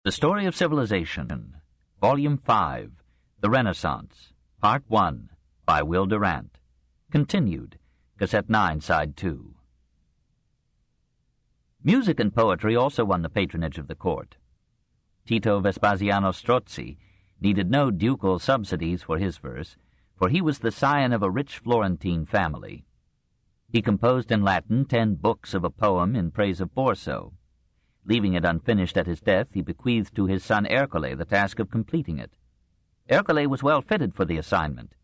The Story of Civilization, Volume 5, The Renaissance, Part 1, by Will Durant. Continued, Cassette 9, Side 2. Music and poetry also won the patronage of the court. Tito Vespasiano Strozzi needed no ducal subsidies for his verse, for he was the scion of a rich Florentine family. He composed in Latin 10 books of a poem in praise of Borso. Leaving it unfinished at his death, he bequeathed to his son Ercole the task of completing it. Ercole was well fitted for the assignment.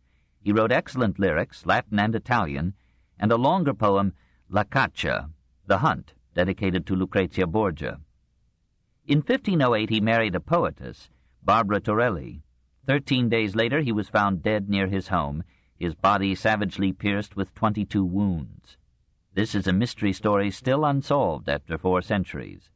He wrote excellent lyrics, Latin and Italian, and a longer poem, La Caccia, The Hunt, dedicated to Lucrezia Borgia. In 1508 he married a poetess, Barbara Torelli. 13 days later he was found dead near his home, his body savagely pierced with 22 wounds. This is a mystery story still unsolved after 4 centuries.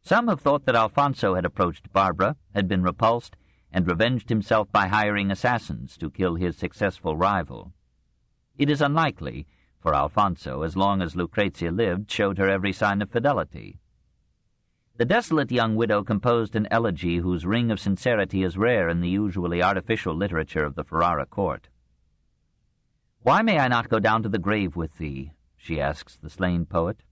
Some have thought that Alfonso had approached Barbara, had been repulsed, and revenged himself by hiring assassins to kill his successful rival. It is unlikely, for Alfonso, as long as Lucrezia lived, showed her every sign of fidelity. The desolate young widow composed an elegy whose ring of sincerity is rare in the usually artificial literature of the Ferrara court. "Why may I not go down to the grave with thee?" she asks the slain poet.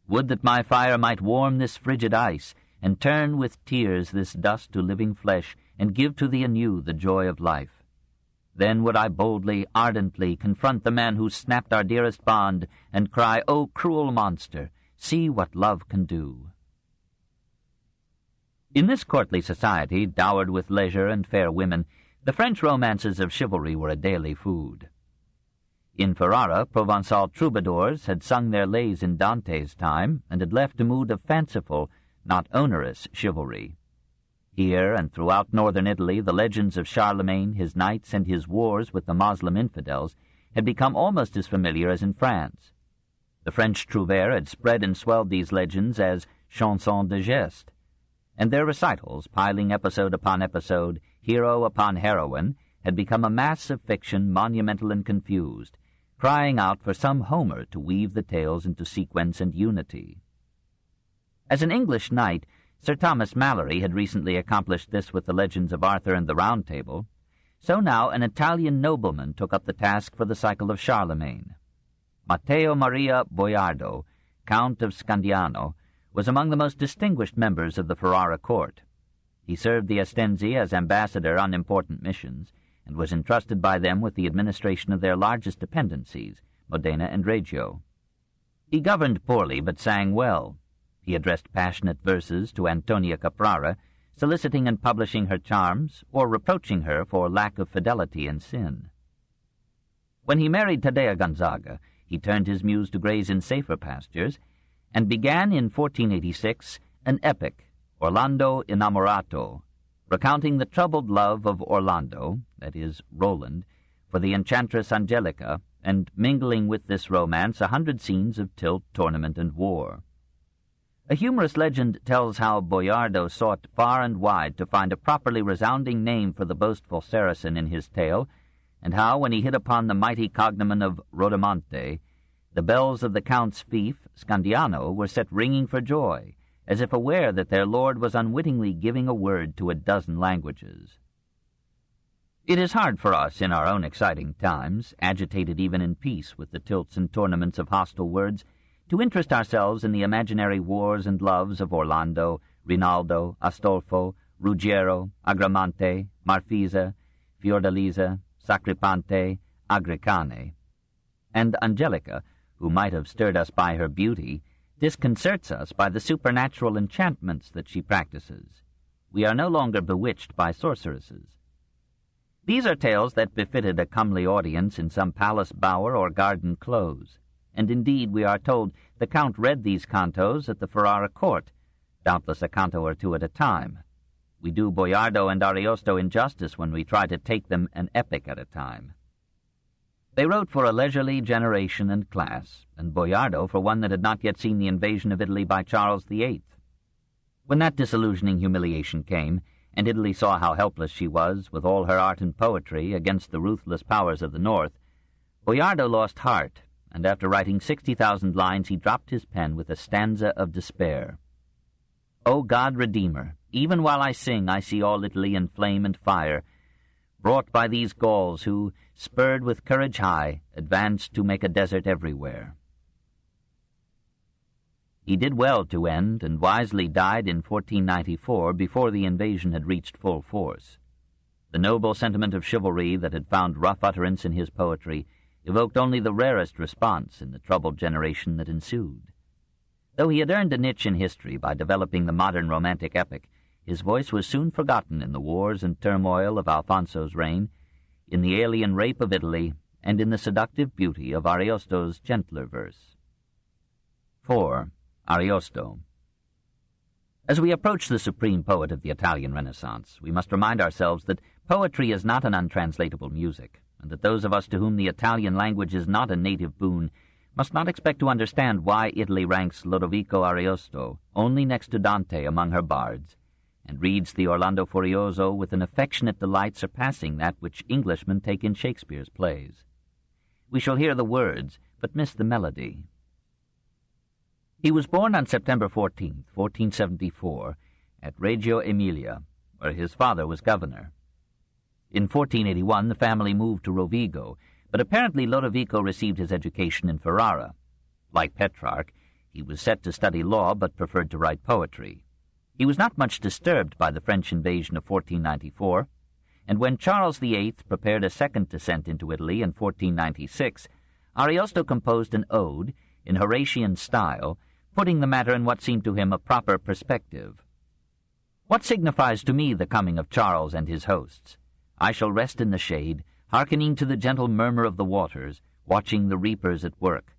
"Would that my fire might warm this frigid ice, and turn with tears this dust to living flesh, and give to thee anew the joy of life. Then would I boldly, ardently confront the man who snapped our dearest bond, and cry, 'O cruel monster, see what love can do.'" In this courtly society, dowered with leisure and fair women, the French romances of chivalry were a daily food. In Ferrara, Provençal troubadours had sung their lays in Dante's time and had left a mood of fanciful, not onerous, chivalry. Here and throughout northern Italy, the legends of Charlemagne, his knights, and his wars with the Moslem infidels had become almost as familiar as in France. The French trouvère had spread and swelled these legends as chansons de geste, and their recitals, piling episode upon episode, hero upon heroine, had become a mass of fiction monumental and confused, crying out for some Homer to weave the tales into sequence and unity. As an English knight, Sir Thomas Malory had recently accomplished this with the legends of Arthur and the Round Table, so now an Italian nobleman took up the task for the cycle of Charlemagne. Matteo Maria Boiardo, Count of Scandiano, was among the most distinguished members of the Ferrara court. He served the Estensi as ambassador on important missions, and was entrusted by them with the administration of their largest dependencies, Modena and Reggio. He governed poorly, but sang well. He addressed passionate verses to Antonia Caprara, soliciting and publishing her charms, or reproaching her for lack of fidelity and sin. When he married Taddea Gonzaga, he turned his muse to graze in safer pastures, and began in 1486 an epic, Orlando Inamorato, recounting the troubled love of Orlando, that is, Roland, for the enchantress Angelica, and mingling with this romance 100 scenes of tilt, tournament, and war. A humorous legend tells how Boiardo sought far and wide to find a properly resounding name for the boastful Saracen in his tale, and how, when he hit upon the mighty cognomen of Rodomonte, the bells of the Count's fief, Scandiano, were set ringing for joy, as if aware that their lord was unwittingly giving a word to a dozen languages. It is hard for us in our own exciting times, agitated even in peace with the tilts and tournaments of hostile words, to interest ourselves in the imaginary wars and loves of Orlando, Rinaldo, Astolfo, Ruggiero, Agramante, Marfisa, Fiordalisa, Sacripante, Agricane. And Angelica, who might have stirred us by her beauty, disconcerts us by the supernatural enchantments that she practices. We are no longer bewitched by sorceresses. These are tales that befitted a comely audience in some palace bower or garden close, and indeed we are told the Count read these cantos at the Ferrara court, doubtless a canto or two at a time. We do Boiardo and Ariosto injustice when we try to take them an epic at a time. They wrote for a leisurely generation and class, and Boiardo for one that had not yet seen the invasion of Italy by Charles VIII. When that disillusioning humiliation came, and Italy saw how helpless she was, with all her art and poetry, against the ruthless powers of the North, Boiardo lost heart, and after writing 60,000 lines he dropped his pen with a stanza of despair. O God Redeemer, even while I sing, I see all Italy in flame and fire, brought by these Gauls who, spurred with courage high, advanced to make a desert everywhere. He did well to end, and wisely died in 1494, before the invasion had reached full force. The noble sentiment of chivalry that had found rough utterance in his poetry evoked only the rarest response in the troubled generation that ensued. Though he had earned a niche in history by developing the modern romantic epic, his voice was soon forgotten in the wars and turmoil of Alfonso's reign, in the alien rape of Italy, and in the seductive beauty of Ariosto's gentler verse. 4. Ariosto. As we approach the supreme poet of the Italian Renaissance, we must remind ourselves that poetry is not an untranslatable music, and that those of us to whom the Italian language is not a native boon must not expect to understand why Italy ranks Lodovico Ariosto only next to Dante among her bards, and reads the Orlando Furioso with an affectionate delight surpassing that which Englishmen take in Shakespeare's plays. We shall hear the words, but miss the melody. He was born on September 14, 1474, at Reggio Emilia, where his father was governor. In 1481, the family moved to Rovigo, but apparently Lodovico received his education in Ferrara. Like Petrarch, he was set to study law but preferred to write poetry. He was not much disturbed by the French invasion of 1494, and when Charles VIII prepared a second descent into Italy in 1496, Ariosto composed an ode in Horatian style, putting the matter in what seemed to him a proper perspective. What signifies to me the coming of Charles and his hosts? I shall rest in the shade, hearkening to the gentle murmur of the waters, watching the reapers at work.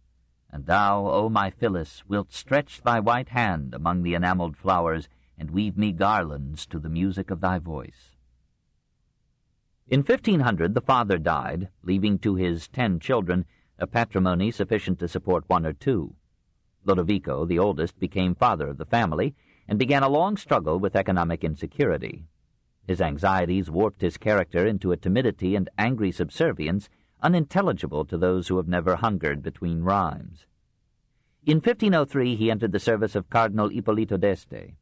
And thou, O my Phyllis, wilt stretch thy white hand among the enamelled flowers, and weave me garlands to the music of thy voice. In 1500 the father died, leaving to his 10 children a patrimony sufficient to support 1 or 2. Lodovico, the oldest, became father of the family, and began a long struggle with economic insecurity. His anxieties warped his character into a timidity and angry subservience unintelligible to those who have never hungered between rhymes. In 1503 he entered the service of Cardinal Ippolito d'Este.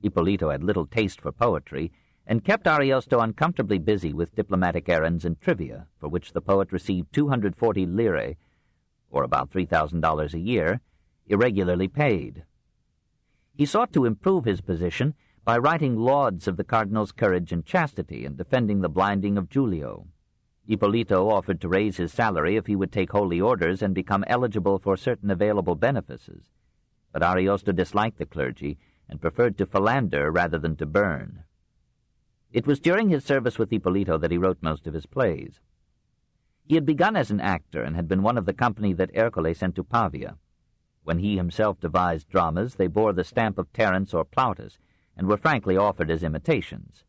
Ippolito had little taste for poetry, and kept Ariosto uncomfortably busy with diplomatic errands and trivia, for which the poet received 240 lire, or about $3,000 a year, irregularly paid. He sought to improve his position by writing lauds of the cardinal's courage and chastity and defending the blinding of Giulio. Ippolito offered to raise his salary if he would take holy orders and become eligible for certain available benefices, but Ariosto disliked the clergy and preferred to philander rather than to burn. It was during his service with Ippolito that he wrote most of his plays. He had begun as an actor and had been one of the company that Ercole sent to Pavia. When he himself devised dramas, they bore the stamp of Terence or Plautus, and were frankly offered as imitations.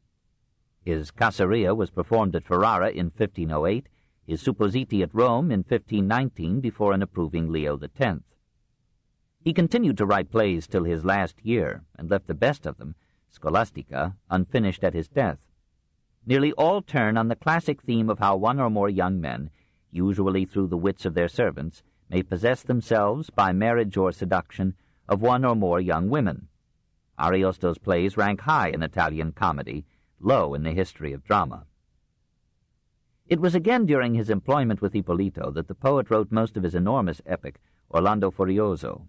His Caceria was performed at Ferrara in 1508, his Suppositi at Rome in 1519 before an approving Leo X. He continued to write plays till his last year, and left the best of them, Scholastica, unfinished at his death. Nearly all turn on the classic theme of how one or more young men, usually through the wits of their servants, may possess themselves, by marriage or seduction, of one or more young women. Ariosto's plays rank high in Italian comedy, low in the history of drama. It was again during his employment with Ippolito that the poet wrote most of his enormous epic, Orlando Furioso.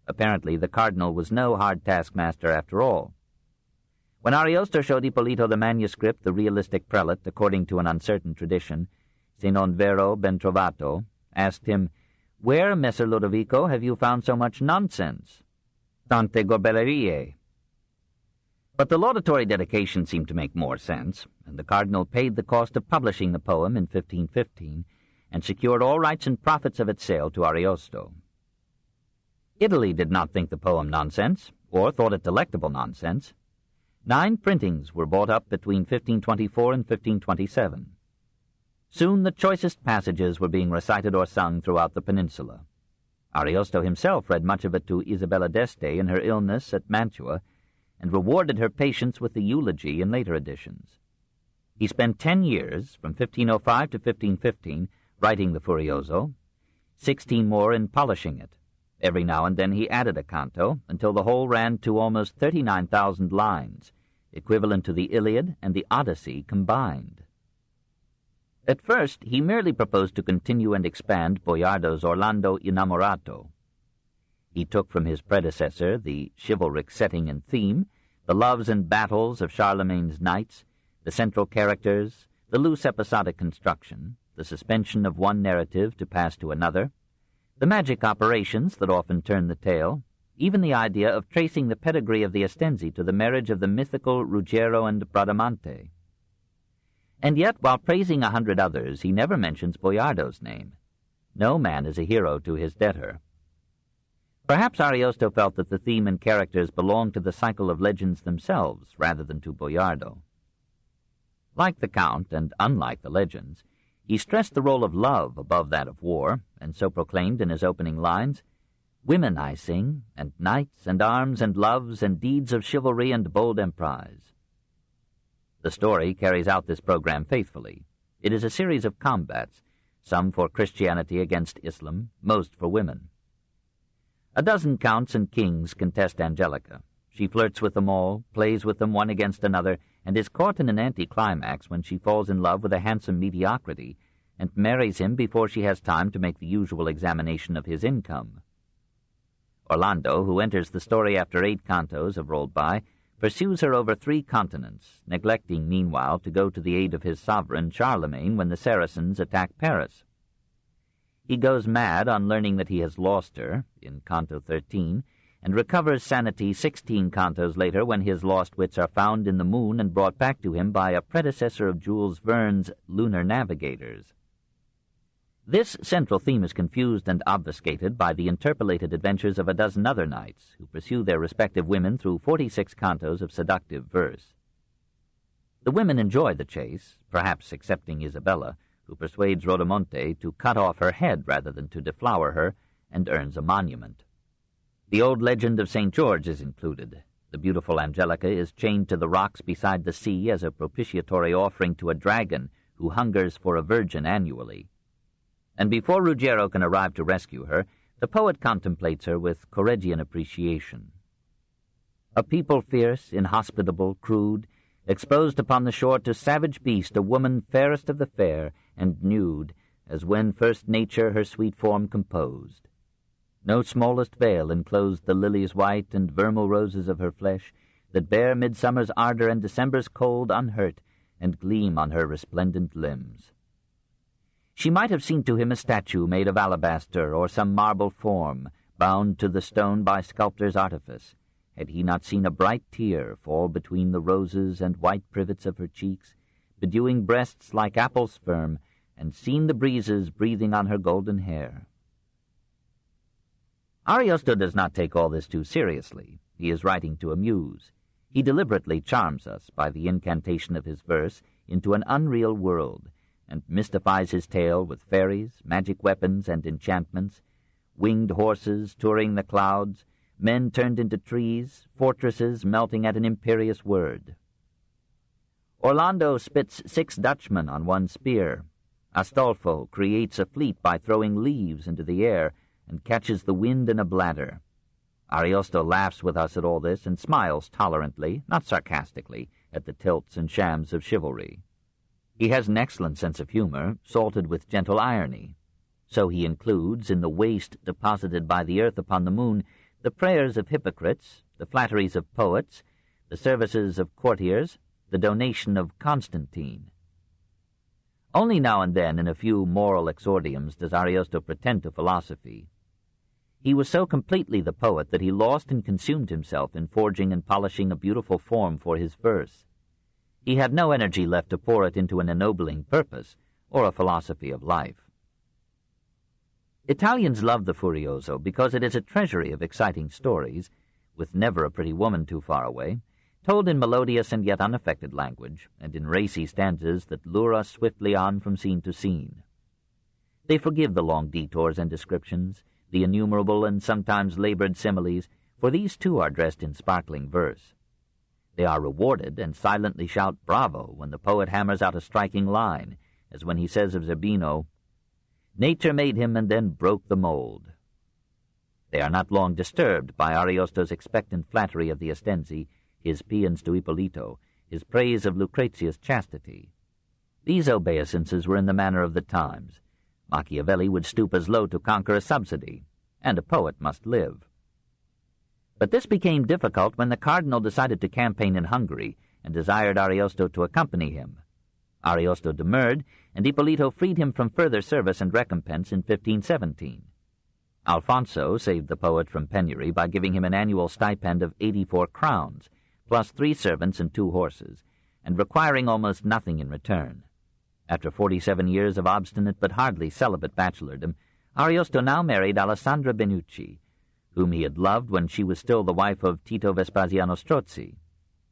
Apparently the cardinal was no hard taskmaster after all. When Ariosto showed Ippolito the manuscript, the realistic prelate, according to an uncertain tradition, se non vero ben trovato, asked him, "Where, Messer Lodovico, have you found so much nonsense? Tante gorbellerie." But the laudatory dedication seemed to make more sense, and the cardinal paid the cost of publishing the poem in 1515, and secured all rights and profits of its sale to Ariosto. Italy did not think the poem nonsense, or thought it delectable nonsense. 9 printings were bought up between 1524 and 1527. Soon the choicest passages were being recited or sung throughout the peninsula. Ariosto himself read much of it to Isabella d'Este in her illness at Mantua, and rewarded her patience with the eulogy in later editions. He spent 10 years, from 1505 to 1515, writing the Furioso, 16 more in polishing it, Every now and then he added a canto, until the whole ran to almost 39,000 lines, equivalent to the Iliad and the Odyssey combined. At first, he merely proposed to continue and expand Boiardo's Orlando Inamorato. He took from his predecessor the chivalric setting and theme, the loves and battles of Charlemagne's knights, the central characters, the loose episodic construction, the suspension of one narrative to pass to another, the magic operations that often turn the tale, even the idea of tracing the pedigree of the Estensi to the marriage of the mythical Ruggiero and Bradamante. And yet, while praising 100 others, he never mentions Boiardo's name. No man is a hero to his debtor. Perhaps Ariosto felt that the theme and characters belonged to the cycle of legends themselves, rather than to Boiardo. Like the Count, and unlike the legends, he stressed the role of love above that of war, and so proclaimed in his opening lines, "Women I sing, and knights, and arms, and loves, and deeds of chivalry and bold emprise." The story carries out this program faithfully. It is a series of combats, some for Christianity against Islam, most for women. A dozen counts and kings contest Angelica. She flirts with them all, plays with them one against another, and is caught in an anticlimax when she falls in love with a handsome mediocrity and marries him before she has time to make the usual examination of his income. Orlando, who enters the story after 8 cantos have rolled by, pursues her over 3 continents, neglecting meanwhile to go to the aid of his sovereign Charlemagne when the Saracens attack Paris. He goes mad on learning that he has lost her, in Canto 13, and recovers sanity 16 cantos later when his lost wits are found in the moon and brought back to him by a predecessor of Jules Verne's Lunar Navigators. This central theme is confused and obfuscated by the interpolated adventures of a dozen other knights, who pursue their respective women through 46 cantos of seductive verse. The women enjoy the chase, perhaps excepting Isabella, who persuades Rodomonte to cut off her head rather than to deflower her, and earns a monument. The old legend of St. George is included. The beautiful Angelica is chained to the rocks beside the sea as a propitiatory offering to a dragon who hungers for a virgin annually. And before Ruggiero can arrive to rescue her, the poet contemplates her with Corregian appreciation. A people fierce, inhospitable, crude, exposed upon the shore to savage beast, a woman fairest of the fair, and nude, as when first nature her sweet form composed. No smallest veil enclosed the lilies white and vermeil roses of her flesh, that bear midsummer's ardor and December's cold unhurt, and gleam on her resplendent limbs. She might have seemed to him a statue made of alabaster or some marble form, bound to the stone by sculptor's artifice, had he not seen a bright tear fall between the roses and white privets of her cheeks, bedewing breasts like apples firm, and seen the breezes breathing on her golden hair. Ariosto does not take all this too seriously. He is writing to amuse. He deliberately charms us by the incantation of his verse into an unreal world, and mystifies his tale with fairies, magic weapons, and enchantments, winged horses touring the clouds, men turned into trees, fortresses melting at an imperious word. Orlando spits 6 Dutchmen on one spear. Astolfo creates a fleet by throwing leaves into the air and catches the wind in a bladder. Ariosto laughs with us at all this and smiles tolerantly, not sarcastically, at the tilts and shams of chivalry. He has an excellent sense of humor, salted with gentle irony. So he includes, in the waste deposited by the earth upon the moon, the prayers of hypocrites, the flatteries of poets, the services of courtiers, the donation of Constantine. Only now and then, in a few moral exordiums, does Ariosto pretend to philosophy. He was so completely the poet that he lost and consumed himself in forging and polishing a beautiful form for his verse. He had no energy left to pour it into an ennobling purpose or a philosophy of life. Italians love the Furioso because it is a treasury of exciting stories, with never a pretty woman too far away, told in melodious and yet unaffected language, and in racy stanzas that lure us swiftly on from scene to scene. They forgive the long detours and descriptions, the innumerable and sometimes labored similes, for these too are dressed in sparkling verse. They are rewarded and silently shout bravo when the poet hammers out a striking line, as when he says of Zerbino, "Nature made him and then broke the mold." They are not long disturbed by Ariosto's expectant flattery of the Estensi, his paeans to Ippolito, his praise of Lucrezia's chastity. These obeisances were in the manner of the times. Machiavelli would stoop as low to conquer a subsidy, and a poet must live. But this became difficult when the cardinal decided to campaign in Hungary and desired Ariosto to accompany him. Ariosto demurred, and Ippolito freed him from further service and recompense in 1517. Alfonso saved the poet from penury by giving him an annual stipend of 84 crowns, plus 3 servants and 2 horses, and requiring almost nothing in return. After 47 years of obstinate but hardly celibate bachelordom, Ariosto now married Alessandra Benucci, whom he had loved when she was still the wife of Tito Vespasiano Strozzi.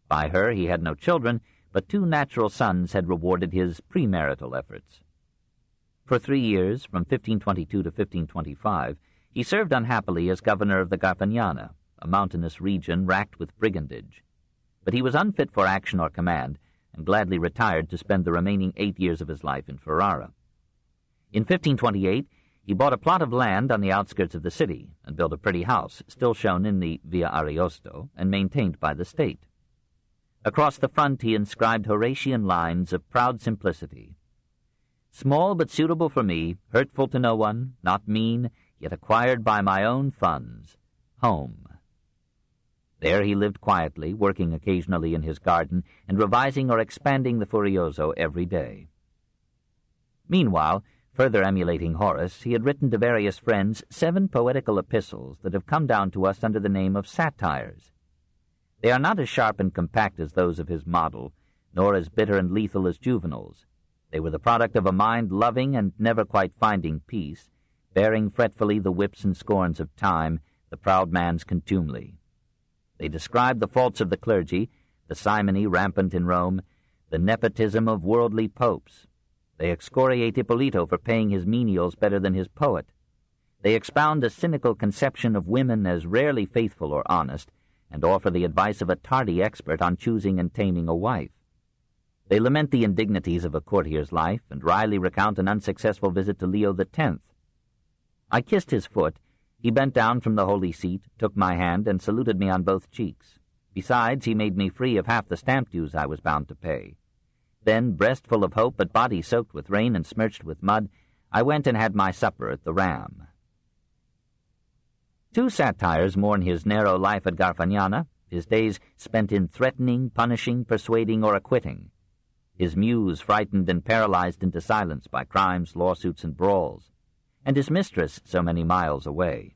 By her he had no children, but 2 natural sons had rewarded his premarital efforts. For 3 years, from 1522 to 1525, he served unhappily as governor of the Garfagnana, a mountainous region racked with brigandage. But he was unfit for action or command, and gladly retired to spend the remaining 8 years of his life in Ferrara. In 1528, he bought a plot of land on the outskirts of the city and built a pretty house, still shown in the Via Ariosto and maintained by the state. Across the front he inscribed Horatian lines of proud simplicity. "Small but suitable for me, hurtful to no one, not mean, yet acquired by my own funds. Home." There he lived quietly, working occasionally in his garden and revising or expanding the Furioso every day. Meanwhile, further emulating Horace, he had written to various friends 7 poetical epistles that have come down to us under the name of satires. They are not as sharp and compact as those of his model, nor as bitter and lethal as Juvenal's. They were the product of a mind loving and never quite finding peace, bearing fretfully the whips and scorns of time, the proud man's contumely. They describe the faults of the clergy, the simony rampant in Rome, the nepotism of worldly popes. They excoriate Ippolito for paying his menials better than his poet. They expound a cynical conception of women as rarely faithful or honest, and offer the advice of a tardy expert on choosing and taming a wife. They lament the indignities of a courtier's life, and wryly recount an unsuccessful visit to Leo X. I kissed his foot. He bent down from the holy seat, took my hand, and saluted me on both cheeks. Besides, he made me free of half the stamp dues I was bound to pay. Then, breast full of hope, but body soaked with rain and smirched with mud, I went and had my supper at the Ram. 2 satires mourn his narrow life at Garfagnana, his days spent in threatening, punishing, persuading, or acquitting, his muse frightened and paralyzed into silence by crimes, lawsuits, and brawls, and his mistress so many miles away.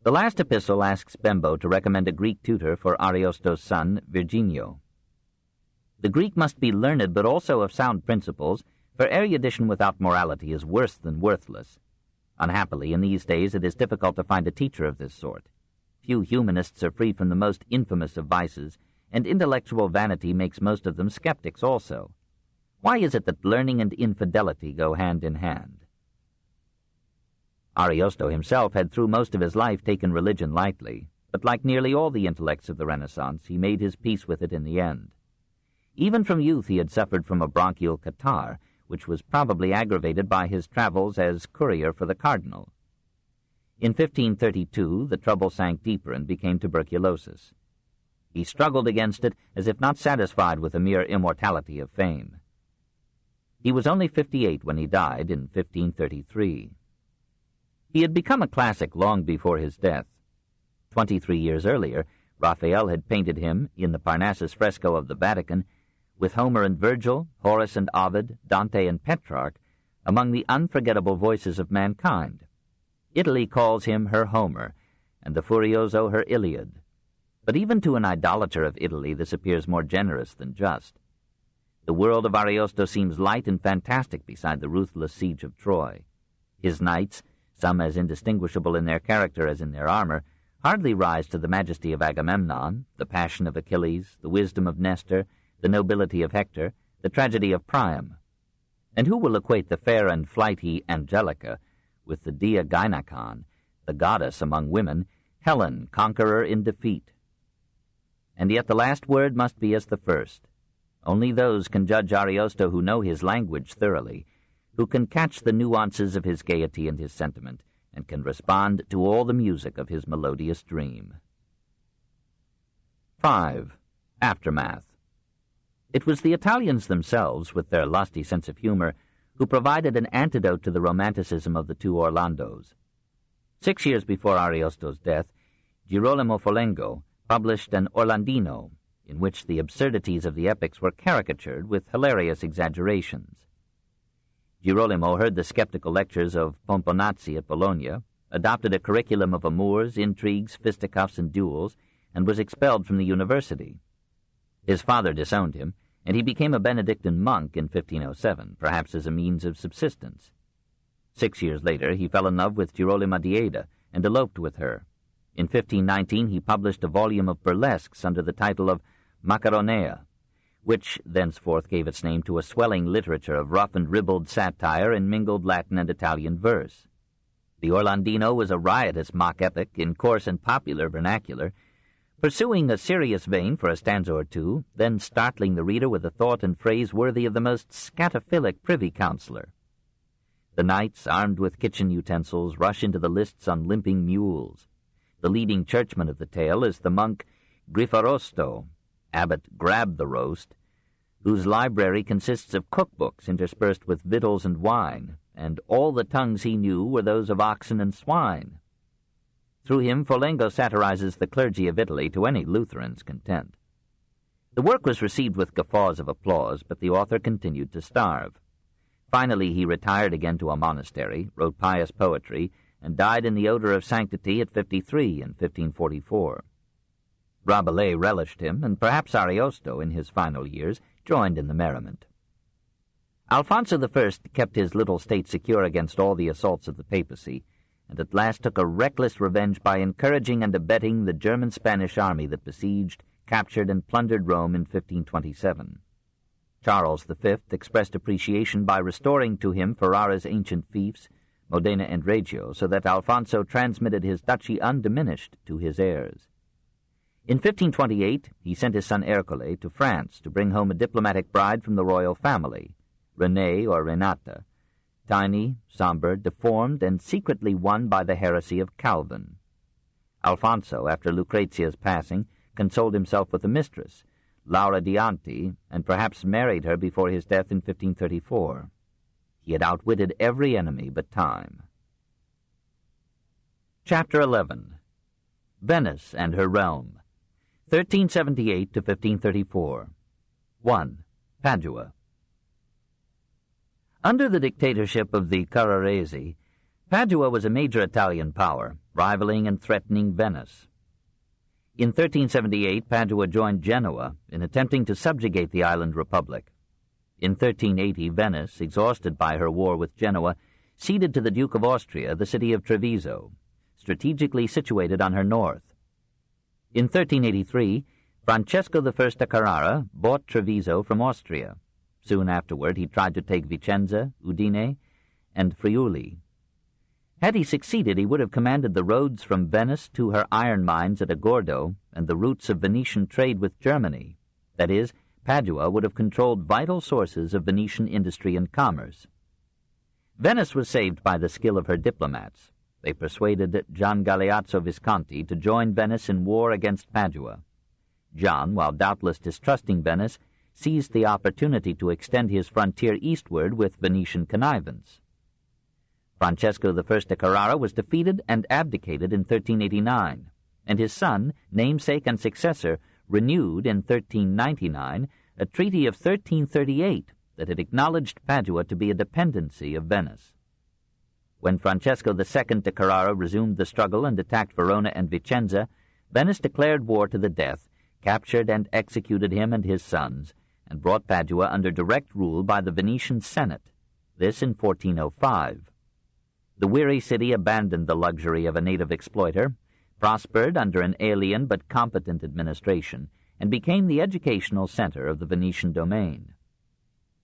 The last epistle asks Bembo to recommend a Greek tutor for Ariosto's son, Virginio. The Greek must be learned but also of sound principles, for erudition without morality is worse than worthless. Unhappily, in these days it is difficult to find a teacher of this sort. Few humanists are free from the most infamous of vices, and intellectual vanity makes most of them skeptics also. Why is it that learning and infidelity go hand in hand? Ariosto himself had through most of his life taken religion lightly, but like nearly all the intellects of the Renaissance, he made his peace with it in the end. Even from youth he had suffered from a bronchial catarrh, which was probably aggravated by his travels as courier for the cardinal. In 1532 the trouble sank deeper and became tuberculosis. He struggled against it as if not satisfied with the mere immortality of fame. He was only 58 when he died in 1533. He had become a classic long before his death. 23 years earlier, Raphael had painted him, in the Parnassus fresco of the Vatican, with Homer and Virgil, Horace and Ovid, Dante and Petrarch, among the unforgettable voices of mankind. Italy calls him her Homer, and the Furioso her Iliad. But even to an idolater of Italy this appears more generous than just. The world of Ariosto seems light and fantastic beside the ruthless siege of Troy. His knights, some as indistinguishable in their character as in their armor, hardly rise to the majesty of Agamemnon, the passion of Achilles, the wisdom of Nestor, the nobility of Hector, the tragedy of Priam. And who will equate the fair and flighty Angelica with the Dia Gynakon, the goddess among women, Helen, conqueror in defeat? And yet the last word must be as the first. Only those can judge Ariosto who know his language thoroughly, who can catch the nuances of his gaiety and his sentiment, and can respond to all the music of his melodious dream. 5. Aftermath. It was the Italians themselves, with their lusty sense of humor, who provided an antidote to the romanticism of the two Orlandos. 6 years before Ariosto's death, Girolamo Folengo published an Orlandino, in which the absurdities of the epics were caricatured with hilarious exaggerations. Girolamo heard the skeptical lectures of Pomponazzi at Bologna, adopted a curriculum of amours, intrigues, fisticuffs, and duels, and was expelled from the university. His father disowned him, and he became a Benedictine monk in 1507, perhaps as a means of subsistence. 6 years later, he fell in love with Girolama Dieda and eloped with her. In 1519, he published a volume of burlesques under the title of Macaronea, which thenceforth gave its name to a swelling literature of rough and ribald satire in mingled Latin and Italian verse. The Orlandino was a riotous mock epic in coarse and popular vernacular, pursuing a serious vein for a stanza or two, then startling the reader with a thought and phrase worthy of the most scatophilic privy councillor. The knights, armed with kitchen utensils, rush into the lists on limping mules. The leading churchman of the tale is the monk Grifarosto, Abbot Grab the Roast, whose library consists of cookbooks interspersed with victuals and wine, and all the tongues he knew were those of oxen and swine. Through him, Folengo satirizes the clergy of Italy to any Lutheran's content. The work was received with guffaws of applause, but the author continued to starve. Finally, he retired again to a monastery, wrote pious poetry, and died in the odor of sanctity at 53 in 1544. Rabelais relished him, and perhaps Ariosto, in his final years, joined in the merriment. Alfonso I kept his little state secure against all the assaults of the papacy, and at last took a reckless revenge by encouraging and abetting the German-Spanish army that besieged, captured, and plundered Rome in 1527. Charles V expressed appreciation by restoring to him Ferrara's ancient fiefs, Modena and Reggio, so that Alfonso transmitted his duchy undiminished to his heirs. In 1528, he sent his son Ercole to France to bring home a diplomatic bride from the royal family, Renée or Renata, tiny, somber, deformed, and secretly won by the heresy of Calvin. Alfonso, after Lucrezia's passing, consoled himself with a mistress, Laura Dianti, and perhaps married her before his death in 1534. He had outwitted every enemy but time. Chapter 11. Venice and Her Realm, 1378 to 1534. 1. Padua. Under the dictatorship of the Carraresi, Padua was a major Italian power, rivaling and threatening Venice. In 1378, Padua joined Genoa in attempting to subjugate the island republic. In 1380, Venice, exhausted by her war with Genoa, ceded to the Duke of Austria the city of Treviso, strategically situated on her north. In 1383, Francesco I da Carrara bought Treviso from Austria. Soon afterward, he tried to take Vicenza, Udine, and Friuli. Had he succeeded, he would have commanded the roads from Venice to her iron mines at Agordo and the routes of Venetian trade with Germany. That is, Padua would have controlled vital sources of Venetian industry and commerce. Venice was saved by the skill of her diplomats. They persuaded Gian Galeazzo Visconti to join Venice in war against Padua. John, while doubtless distrusting Venice, seized the opportunity to extend his frontier eastward with Venetian connivance. Francesco I da Carrara was defeated and abdicated in 1389, and his son, namesake and successor, renewed in 1399 a treaty of 1338 that had acknowledged Padua to be a dependency of Venice. When Francesco II da Carrara resumed the struggle and attacked Verona and Vicenza, Venice declared war to the death, captured and executed him and his sons, and brought Padua under direct rule by the Venetian Senate, this in 1405. The weary city abandoned the luxury of a native exploiter, prospered under an alien but competent administration, and became the educational center of the Venetian domain.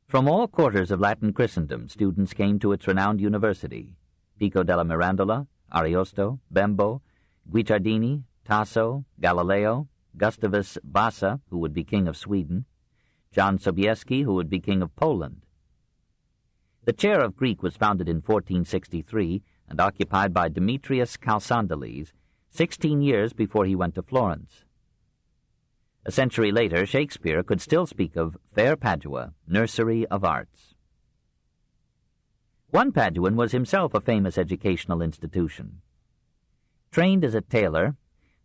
From all quarters of Latin Christendom, students came to its renowned university: Pico della Mirandola, Ariosto, Bembo, Guicciardini, Tasso, Galileo, Gustavus Vasa, who would be king of Sweden, John Sobieski, who would be king of Poland. The chair of Greek was founded in 1463, and occupied by Demetrius Chalcondyles 16 years before he went to Florence. A century later, Shakespeare could still speak of fair Padua, nursery of arts. One Paduan was himself a famous educational institution. Trained as a tailor,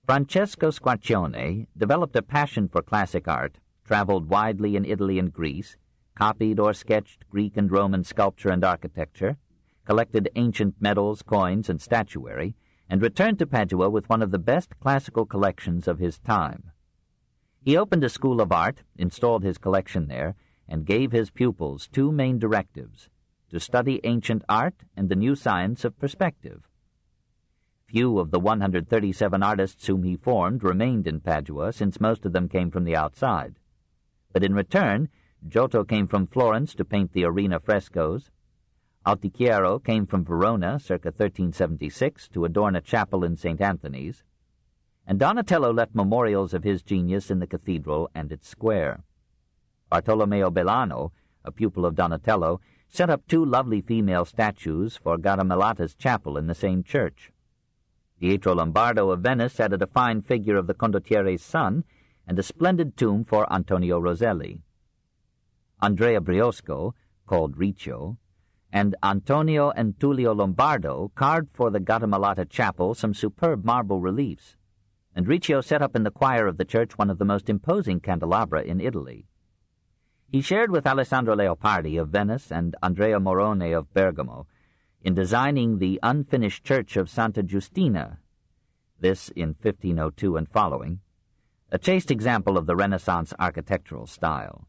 Francesco Squarcione developed a passion for classic art, traveled widely in Italy and Greece, copied or sketched Greek and Roman sculpture and architecture, collected ancient medals, coins, and statuary, and returned to Padua with one of the best classical collections of his time. He opened a school of art, installed his collection there, and gave his pupils two main directives: to study ancient art and the new science of perspective. Few of the 137 artists whom he formed remained in Padua, since most of them came from the outside. But in return, Giotto came from Florence to paint the arena frescoes. Altichiero came from Verona, circa 1376, to adorn a chapel in St. Anthony's. And Donatello left memorials of his genius in the cathedral and its square. Bartolomeo Bellano, a pupil of Donatello, set up two lovely female statues for Gattamelata's chapel in the same church. Pietro Lombardo of Venice added a fine figure of the condottiere's son and a splendid tomb for Antonio Roselli. Andrea Briosco, called Riccio, and Antonio and Tullio Lombardo carved for the Gattamelata chapel some superb marble reliefs, and Riccio set up in the choir of the church one of the most imposing candelabra in Italy. He shared with Alessandro Leopardi of Venice and Andrea Morone of Bergamo in designing the unfinished church of Santa Giustina, this in 1502 and following, a chaste example of the Renaissance architectural style.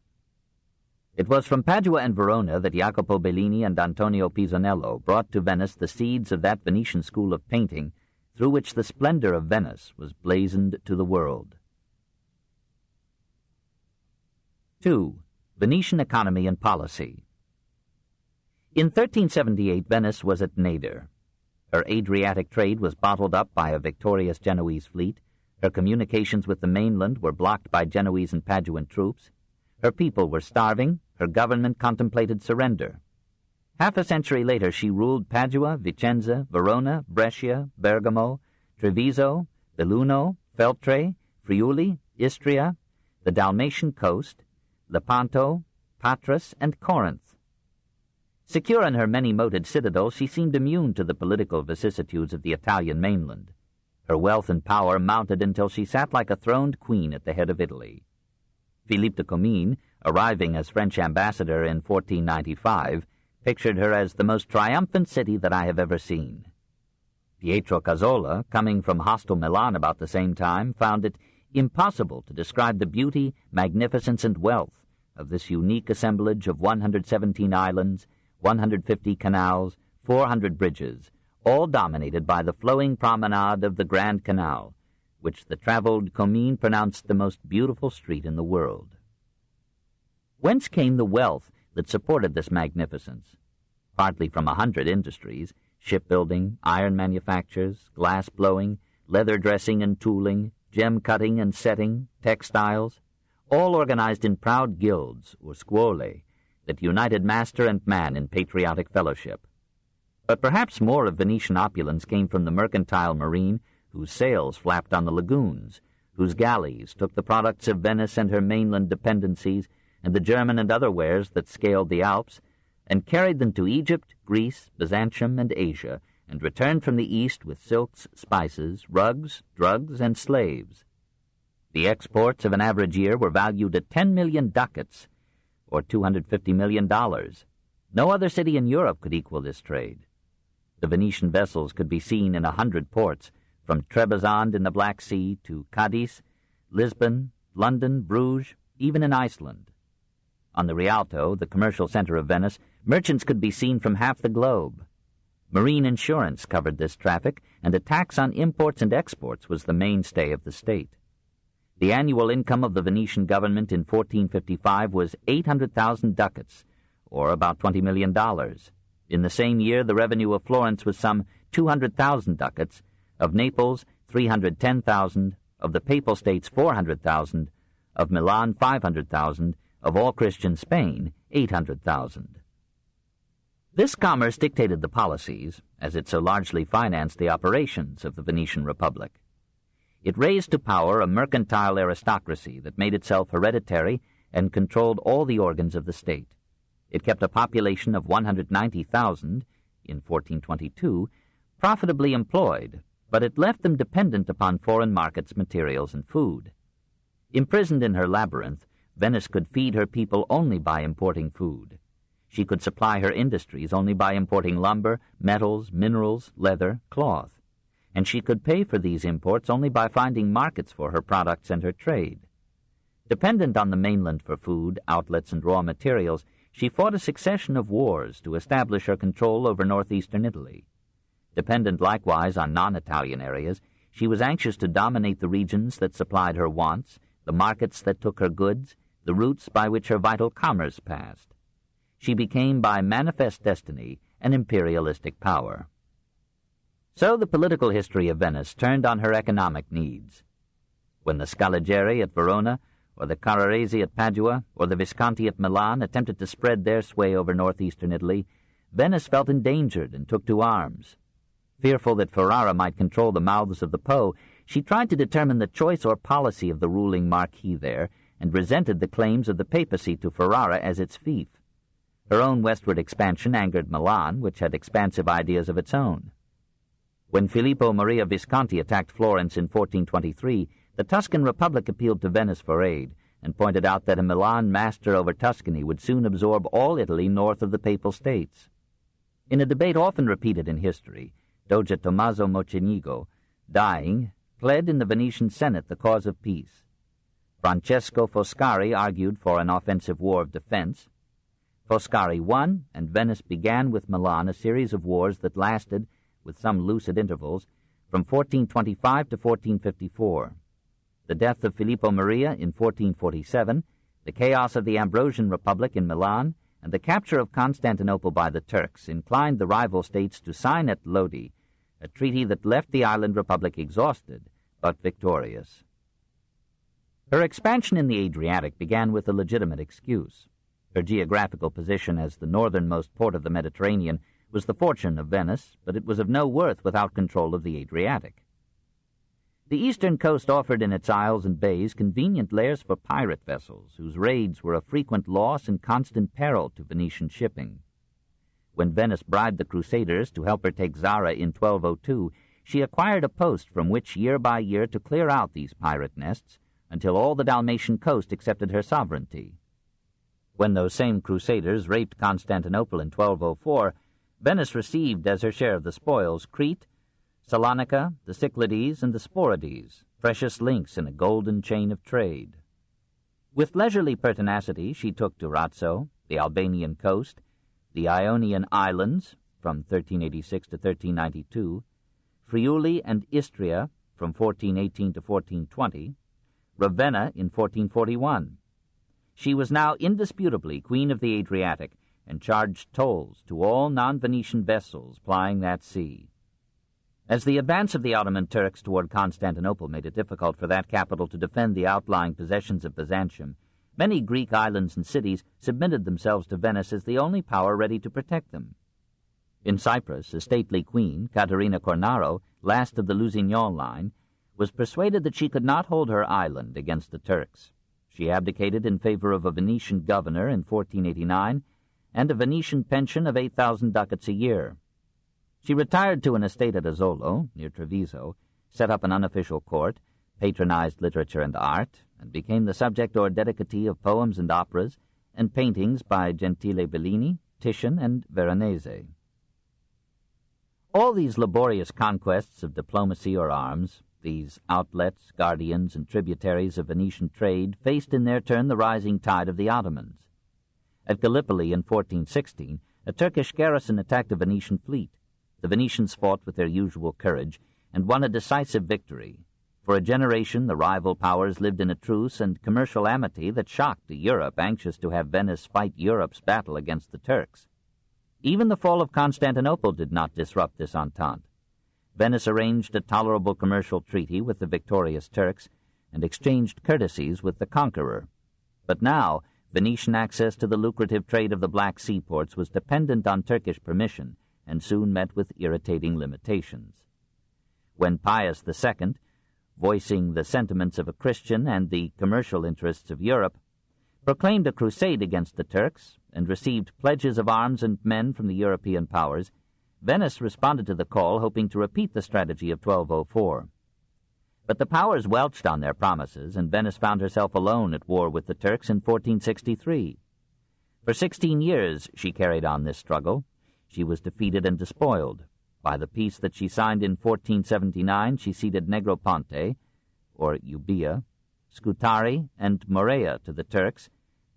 It was from Padua and Verona that Jacopo Bellini and Antonio Pisanello brought to Venice the seeds of that Venetian school of painting through which the splendor of Venice was blazoned to the world. 2. Venetian economy and policy. In 1378, Venice was at nadir. Her Adriatic trade was bottled up by a victorious Genoese fleet. Her communications with the mainland were blocked by Genoese and Paduan troops. Her people were starving. Her government contemplated surrender. Half a century later, she ruled Padua, Vicenza, Verona, Brescia, Bergamo, Treviso, Belluno, Feltre, Friuli, Istria, the Dalmatian coast, Lepanto, Patras, and Corinth. Secure in her many-moated citadel, she seemed immune to the political vicissitudes of the Italian mainland. Her wealth and power mounted until she sat like a throned queen at the head of Italy. Philippe de Comines, arriving as French ambassador in 1495, pictured her as the most triumphant city that I have ever seen. Pietro Cazzola, coming from hostile Milan about the same time, found it impossible to describe the beauty, magnificence, and wealth of this unique assemblage of 117 islands, 150 canals, 400 bridges, all dominated by the flowing promenade of the Grand Canal, which the traveled Comines pronounced the most beautiful street in the world. Whence came the wealth that supported this magnificence? Partly from 100 industries: shipbuilding, iron manufactures, glass blowing, leather dressing and tooling, gem cutting and setting, textiles, all organized in proud guilds, or scuole, that united master and man in patriotic fellowship. But perhaps more of Venetian opulence came from the mercantile marine, whose sails flapped on the lagoons, whose galleys took the products of Venice and her mainland dependencies and the German and other wares that scaled the Alps, and carried them to Egypt, Greece, Byzantium, and Asia, and returned from the East with silks, spices, rugs, drugs, and slaves. The exports of an average year were valued at 10 million ducats, or $250 million. No other city in Europe could equal this trade. The Venetian vessels could be seen in 100 ports, from Trebizond in the Black Sea to Cadiz, Lisbon, London, Bruges, even in Iceland. On the Rialto, the commercial center of Venice, merchants could be seen from half the globe. Marine insurance covered this traffic, and a tax on imports and exports was the mainstay of the state. The annual income of the Venetian government in 1455 was 800,000 ducats, or about $20 million. In the same year, the revenue of Florence was some 200,000 ducats, of Naples 310,000, of the Papal States 400,000, of Milan 500,000, of all Christian Spain 800,000. This commerce dictated the policies, as it so largely financed the operations of the Venetian Republic. It raised to power a mercantile aristocracy that made itself hereditary and controlled all the organs of the state. It kept a population of 190,000, in 1422, profitably employed, but it left them dependent upon foreign markets, materials, and food. Imprisoned in her labyrinth, Venice could feed her people only by importing food. She could supply her industries only by importing lumber, metals, minerals, leather, cloth. And she could pay for these imports only by finding markets for her products and her trade. Dependent on the mainland for food, outlets, and raw materials, she fought a succession of wars to establish her control over northeastern Italy. Dependent likewise on non-Italian areas, she was anxious to dominate the regions that supplied her wants, the markets that took her goods, the routes by which her vital commerce passed. She became, by manifest destiny, an imperialistic power. So the political history of Venice turned on her economic needs. When the Scaligeri at Verona, or the Carraresi at Padua, or the Visconti at Milan attempted to spread their sway over northeastern Italy, Venice felt endangered and took to arms. Fearful that Ferrara might control the mouths of the Po, she tried to determine the choice or policy of the ruling marquis there, and resented the claims of the papacy to Ferrara as its fief. Her own westward expansion angered Milan, which had expansive ideas of its own. When Filippo Maria Visconti attacked Florence in 1423, the Tuscan Republic appealed to Venice for aid, and pointed out that a Milan master over Tuscany would soon absorb all Italy north of the Papal States. In a debate often repeated in history, Doge Tommaso Mocenigo, dying, pled in the Venetian Senate the cause of peace. Francesco Foscari argued for an offensive war of defense. Foscari won, and Venice began with Milan a series of wars that lasted, with some lucid intervals, from 1425 to 1454. The death of Filippo Maria in 1447, the chaos of the Ambrosian Republic in Milan, and the capture of Constantinople by the Turks inclined the rival states to sign at Lodi, a treaty that left the island republic exhausted but victorious. Her expansion in the Adriatic began with a legitimate excuse. Her geographical position as the northernmost port of the Mediterranean was the fortune of Venice, but it was of no worth without control of the Adriatic. The eastern coast offered in its isles and bays convenient lairs for pirate vessels, whose raids were a frequent loss and constant peril to Venetian shipping. When Venice bribed the Crusaders to help her take Zara in 1202, she acquired a post from which year by year to clear out these pirate nests until all the Dalmatian coast accepted her sovereignty. When those same Crusaders raped Constantinople in 1204, Venice received as her share of the spoils Crete, Salonika, the Cyclades, and the Sporades, precious links in a golden chain of trade. With leisurely pertinacity she took Durazzo, the Albanian coast, the Ionian Islands, from 1386 to 1392, Friuli and Istria, from 1418 to 1420, Ravenna in 1441. She was now indisputably Queen of the Adriatic, and charged tolls to all non-Venetian vessels plying that sea. As the advance of the Ottoman Turks toward Constantinople made it difficult for that capital to defend the outlying possessions of Byzantium, many Greek islands and cities submitted themselves to Venice as the only power ready to protect them. In Cyprus, a stately queen, Caterina Cornaro, last of the Lusignan line, was persuaded that she could not hold her island against the Turks. She abdicated in favor of a Venetian governor in 1489 and a Venetian pension of 8,000 ducats a year. She retired to an estate at Asolo, near Treviso, set up an unofficial court, patronized literature and art, and became the subject or dedicatee of poems and operas and paintings by Gentile Bellini, Titian, and Veronese. All these laborious conquests of diplomacy or arms, these outlets, guardians, and tributaries of Venetian trade, faced in their turn the rising tide of the Ottomans. At Gallipoli in 1416, a Turkish garrison attacked a Venetian fleet. The Venetians fought with their usual courage and won a decisive victory. For a generation, the rival powers lived in a truce and commercial amity that shocked a Europe anxious to have Venice fight Europe's battle against the Turks. Even the fall of Constantinople did not disrupt this entente. Venice arranged a tolerable commercial treaty with the victorious Turks and exchanged courtesies with the conqueror. But now, Venetian access to the lucrative trade of the Black Sea ports was dependent on Turkish permission and soon met with irritating limitations. When Pius II, voicing the sentiments of a Christian and the commercial interests of Europe, proclaimed a crusade against the Turks and received pledges of arms and men from the European powers, Venice responded to the call, hoping to repeat the strategy of 1204. But the powers welched on their promises, and Venice found herself alone at war with the Turks in 1463. For 16 years she carried on this struggle. She was defeated and despoiled. By the peace that she signed in 1479, she ceded Negroponte, or Euboea, Scutari, and Morea to the Turks,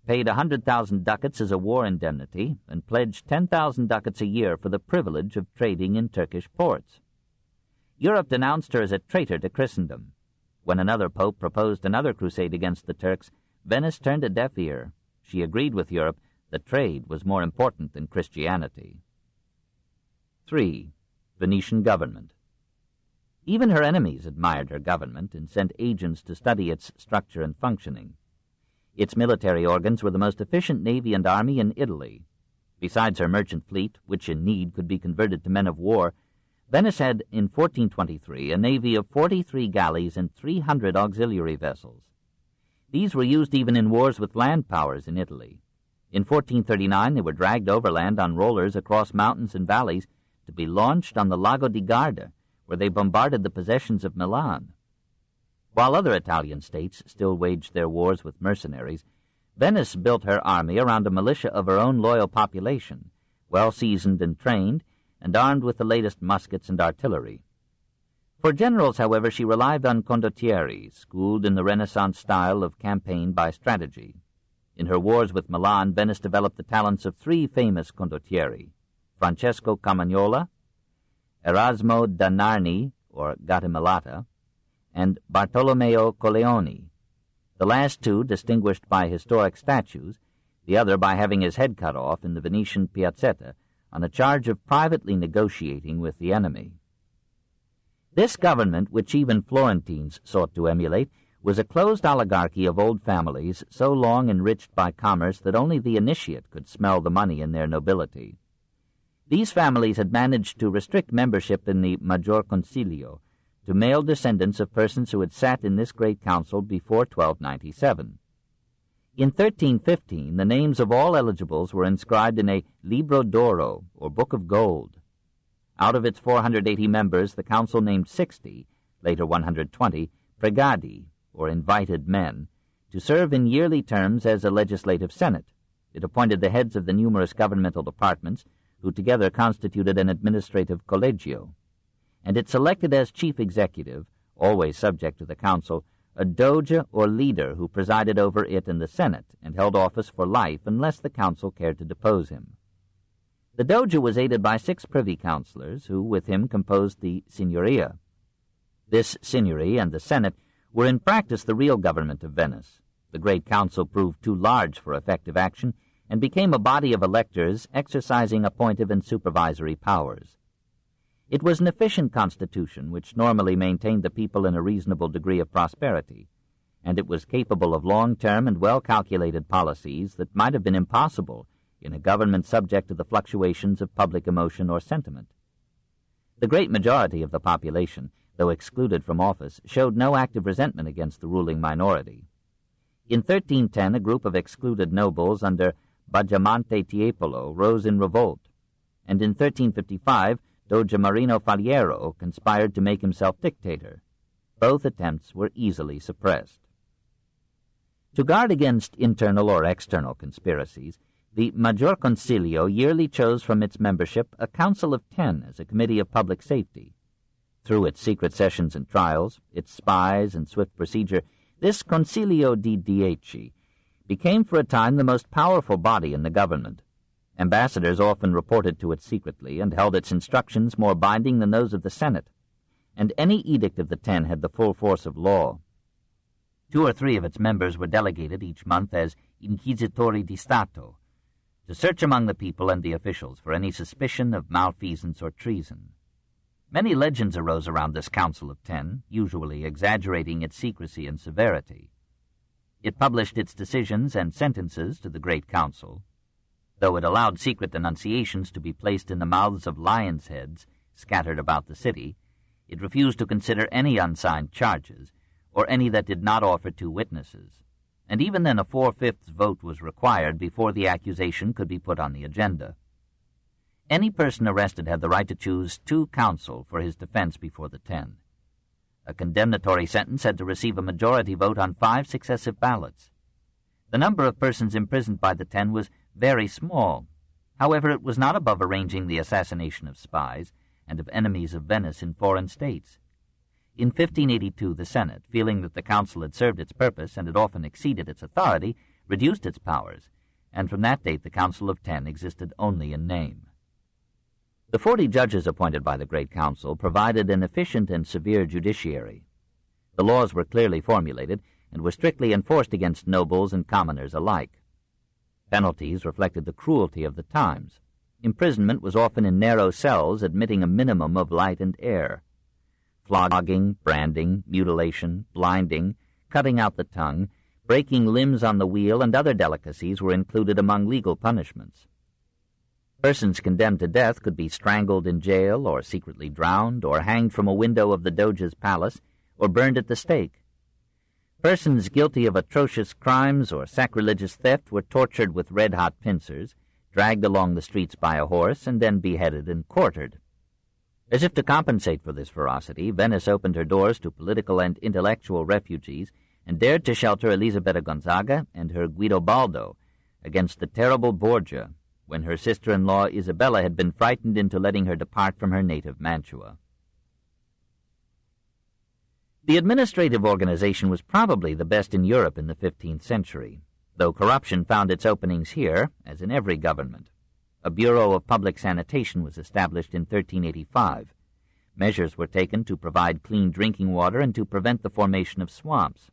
paid 100,000 ducats as a war indemnity, and pledged 10,000 ducats a year for the privilege of trading in Turkish ports. Europe denounced her as a traitor to Christendom. When another pope proposed another crusade against the Turks, Venice turned a deaf ear. She agreed with Europe that trade was more important than Christianity. 3. Venetian government. Even her enemies admired her government and sent agents to study its structure and functioning. Its military organs were the most efficient navy and army in Italy. Besides her merchant fleet, which in need could be converted to men of war, Venice had, in 1423, a navy of 43 galleys and 300 auxiliary vessels. These were used even in wars with land powers in Italy. In 1439, they were dragged overland on rollers across mountains and valleys to be launched on the Lago di Garda, where they bombarded the possessions of Milan. While other Italian states still waged their wars with mercenaries, Venice built her army around a militia of her own loyal population, well seasoned and trained, and armed with the latest muskets and artillery. For generals, however, she relied on condottieri, schooled in the Renaissance style of campaign by strategy. In her wars with Milan, Venice developed the talents of 3 famous condottieri, Francesco Carmagnola, Erasmo da Narni, or Gattamelata, and Bartolomeo Colleoni, the last 2 distinguished by historic statues, the other by having his head cut off in the Venetian Piazzetta on a charge of privately negotiating with the enemy. This government, which even Florentines sought to emulate, was a closed oligarchy of old families so long enriched by commerce that only the initiate could smell the money in their nobility. These families had managed to restrict membership in the Maggior Consiglio to male descendants of persons who had sat in this great council before 1297. In 1315, the names of all eligibles were inscribed in a Libro d'Oro, or Book of Gold. Out of its 480 members, the council named 60, later 120, pregadi, or invited men, to serve in yearly terms as a legislative senate. It appointed the heads of the numerous governmental departments, who together constituted an administrative collegio, and it selected as chief executive, always subject to the council, a doge or leader who presided over it and the Senate and held office for life unless the council cared to depose him. The doge was aided by 6 privy councillors who with him composed the signoria. This signory and the Senate were in practice the real government of Venice. The great council proved too large for effective action and became a body of electors exercising appointive and supervisory powers. It was an efficient constitution which normally maintained the people in a reasonable degree of prosperity, and it was capable of long-term and well-calculated policies that might have been impossible in a government subject to the fluctuations of public emotion or sentiment. The great majority of the population, though excluded from office, showed no active resentment against the ruling minority. In 1310, a group of excluded nobles under Bajamante Tiepolo rose in revolt, and in 1355, Doge Marino Faliero conspired to make himself dictator. Both attempts were easily suppressed. To guard against internal or external conspiracies, the Maggior Consiglio yearly chose from its membership a Council of 10 as a committee of public safety. Through its secret sessions and trials, its spies and swift procedure, this Consiglio di Dieci became for a time the most powerful body in the government. Ambassadors often reported to it secretly and held its instructions more binding than those of the Senate, and any edict of the 10 had the full force of law. 2 or 3 of its members were delegated each month as Inquisitori di Stato, to search among the people and the officials for any suspicion of malfeasance or treason. Many legends arose around this Council of 10, usually exaggerating its secrecy and severity. It published its decisions and sentences to the Great Council. Though it allowed secret denunciations to be placed in the mouths of lions' heads scattered about the city, it refused to consider any unsigned charges, or any that did not offer two witnesses, and even then a 4/5 vote was required before the accusation could be put on the agenda. Any person arrested had the right to choose two counsel for his defense before the 10. A condemnatory sentence had to receive a majority vote on 5 successive ballots. The number of persons imprisoned by the 10 was very small. However, it was not above arranging the assassination of spies and of enemies of Venice in foreign states. In 1582, the Senate, feeling that the council had served its purpose and had often exceeded its authority, reduced its powers, and from that date the Council of 10 existed only in name. The 40 judges appointed by the Great Council provided an efficient and severe judiciary. The laws were clearly formulated and were strictly enforced against nobles and commoners alike. Penalties reflected the cruelty of the times. Imprisonment was often in narrow cells, admitting a minimum of light and air. Flogging, branding, mutilation, blinding, cutting out the tongue, breaking limbs on the wheel, and other delicacies were included among legal punishments. Persons condemned to death could be strangled in jail, or secretly drowned, or hanged from a window of the Doge's palace, or burned at the stake. Persons guilty of atrocious crimes or sacrilegious theft were tortured with red-hot pincers, dragged along the streets by a horse, and then beheaded and quartered. As if to compensate for this ferocity, Venice opened her doors to political and intellectual refugees and dared to shelter Elisabetta Gonzaga and her Guidobaldo against the terrible Borgia, when her sister-in-law Isabella had been frightened into letting her depart from her native Mantua. The administrative organization was probably the best in Europe in the 15th century, though corruption found its openings here, as in every government. A Bureau of Public Sanitation was established in 1385. Measures were taken to provide clean drinking water and to prevent the formation of swamps.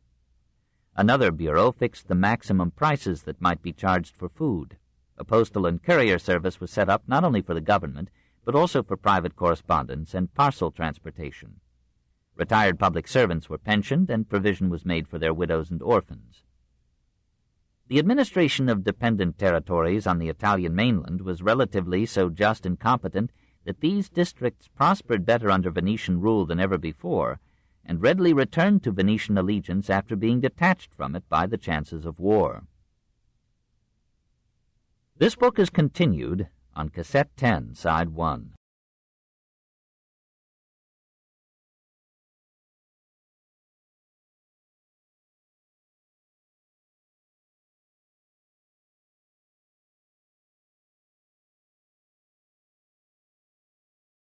Another bureau fixed the maximum prices that might be charged for food. A postal and courier service was set up not only for the government, but also for private correspondence and parcel transportation. Retired public servants were pensioned, and provision was made for their widows and orphans. The administration of dependent territories on the Italian mainland was relatively so just and competent that these districts prospered better under Venetian rule than ever before, and readily returned to Venetian allegiance after being detached from it by the chances of war. This book is continued on Cassette 10, Side 1.